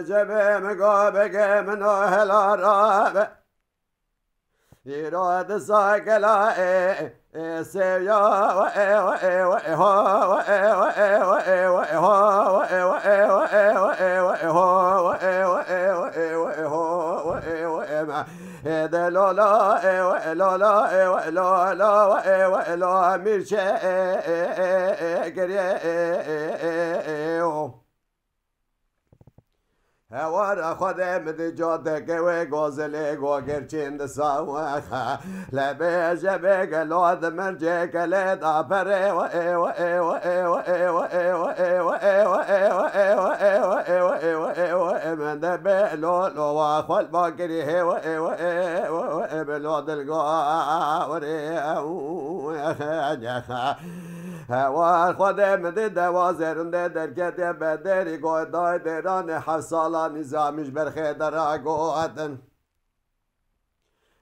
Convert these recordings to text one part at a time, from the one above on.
جبه مقابق من أهل الرابع يراد ساكلا سيا هوار خودم دی جاده که و گازلی گوگر چند ساوخه لبه جبه گلاد مرجه کلی دا پره و ای و ای و ای و ای و ای و ای و ای و ای و ای و ای و ای و ای و ای و ای من دبه لولو و خل باکری هی و ای و ای و ای بلود الگواری هوار خودم دی دوازرنده درکت بدری گودای دران 7 ساله نظامش برخی در گوهتن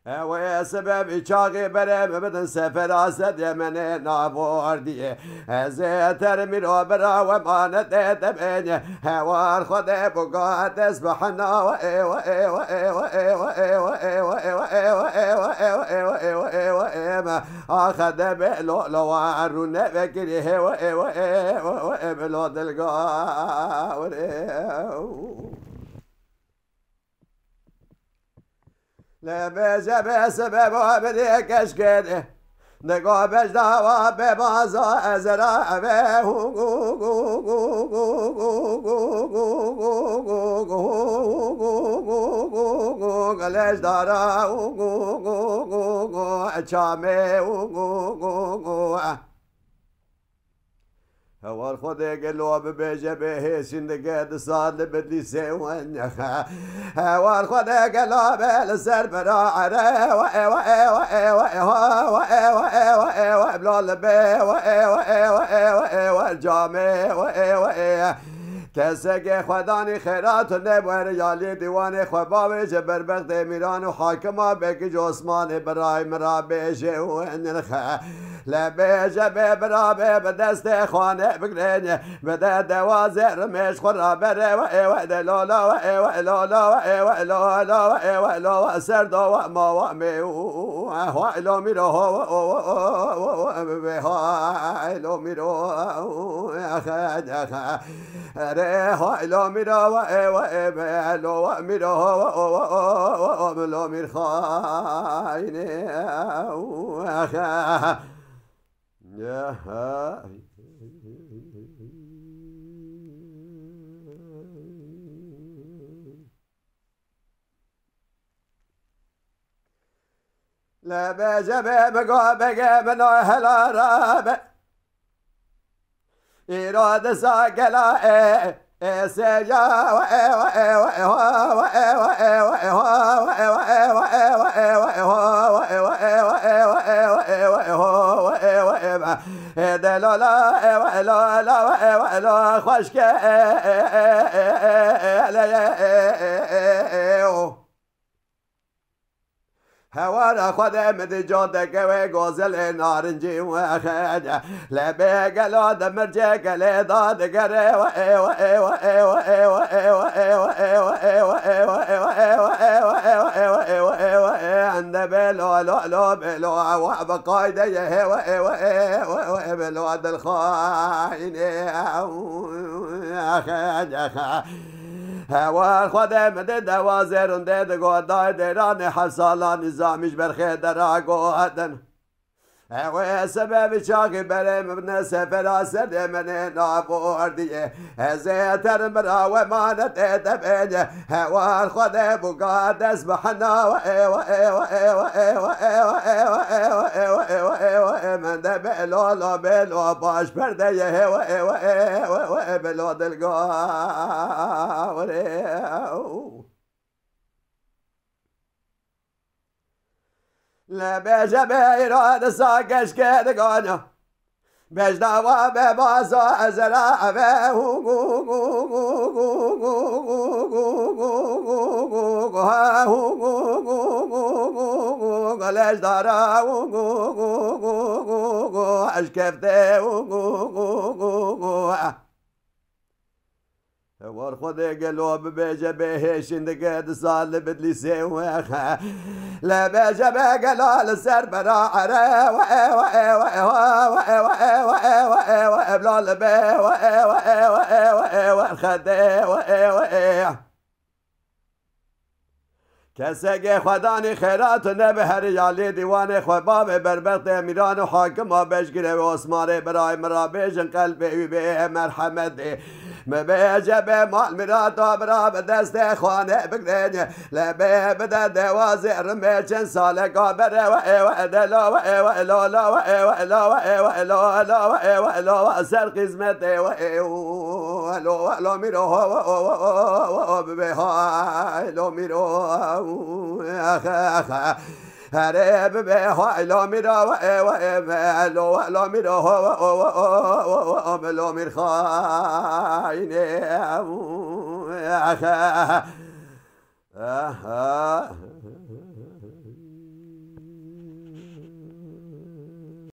و سبب چاقی برم بدن سفر آسد یمن نابوردیه زیتر میرو برا و مانت دبینه هوار خود بگاه تسبحنا و ای و ای و ای و ای و ای و ای و ای و ای و ای و ای و ای و ای و ای و ای ما آخد بلولو عرونه بکریه و ای و ای و ای بلو دلگاه و ای لبه به سبب آبدی کشکده نگاه بجدا و به بازا ازرا به گلش دارا چامه هوار خود گلوب بیجه به سندگه دسال بدلی سوانخه هوار خود گلوب لسر برا عره و ای و ای و ای و ای و ای و ای و ای و بلال به و ای و ای و ای و ای و جامع و ای و ای کسی که خدانی خیرات نبوه رجالی دیوان خواباوی جبر بغد میران و حاکما بکی جسمان برای مرا بیشه و نرخه لبه جبه برابه به دست خانه بگرینه بده دوازه رمش خورا بره و ای و دلالا و ای و لالا و ای و لالا و ای و لالا سردا و ما و می و ایلو میرو و ایلو میرو ایلو میرو و ای و ایلو میرو و ایلو میر خاینه لبه جبه بگو بگه من اهل رابه ایراد ساکلا سيجا هوارا خودم دی جاده که و گازل نارنجی و خیده لبه گلا دمرجه گله داد گره و ای و ای و ای و ای و ای و ای و ای و ای و ای و ای و ای و ای و ای و ای و ای و ای و ای عند بلو لو لو بلو و بقايده يه و ای و ای و ای بلو الخاين يا خيده هوار خودم ده دوازرون ده گودای دران 7 ساله نظامش برخی در گودن و سبب چاقی برم من سفر آسد من نابوردیه زیتر مرا و مانت دبینه هوار خود بگاه دست بحنا و ای و ای و ای و ای و ای و ای و ای و ای و ای و ای و ای من دبلو لو بلو باش برده یه و ای و ای و ای بلو دلگاه و ای لبه جبه ایراد ساکش کردگانه بجدوا به بازا ازرا به گلش دارا اشکفته ورخد قلوب بيجا بهش قد صال بدلي سواخ لا بيجا بقلال السر برا عرا وإيه وإيه وإيه وإيه وإيه وإيه وإيه بلال بي وإيه وإيه وإيه وإيه والخدي وإيه وإيه کسی خدانی خیرات و نبه رجالی دیوان خو باب بربخت امیران و حاکم بشگیره و عثمانه برای مرا بیشن قلب به مرحمت مبیجه به مال میرات و برا به دست خانه بگرین لبه بده دوازه رمه چند ساله گابره و دلا و الالا و الا و الا و الا و سر قسمت و الا میرو و به الا میرو هره به الا میرو و الا میرو و الا میر خاینه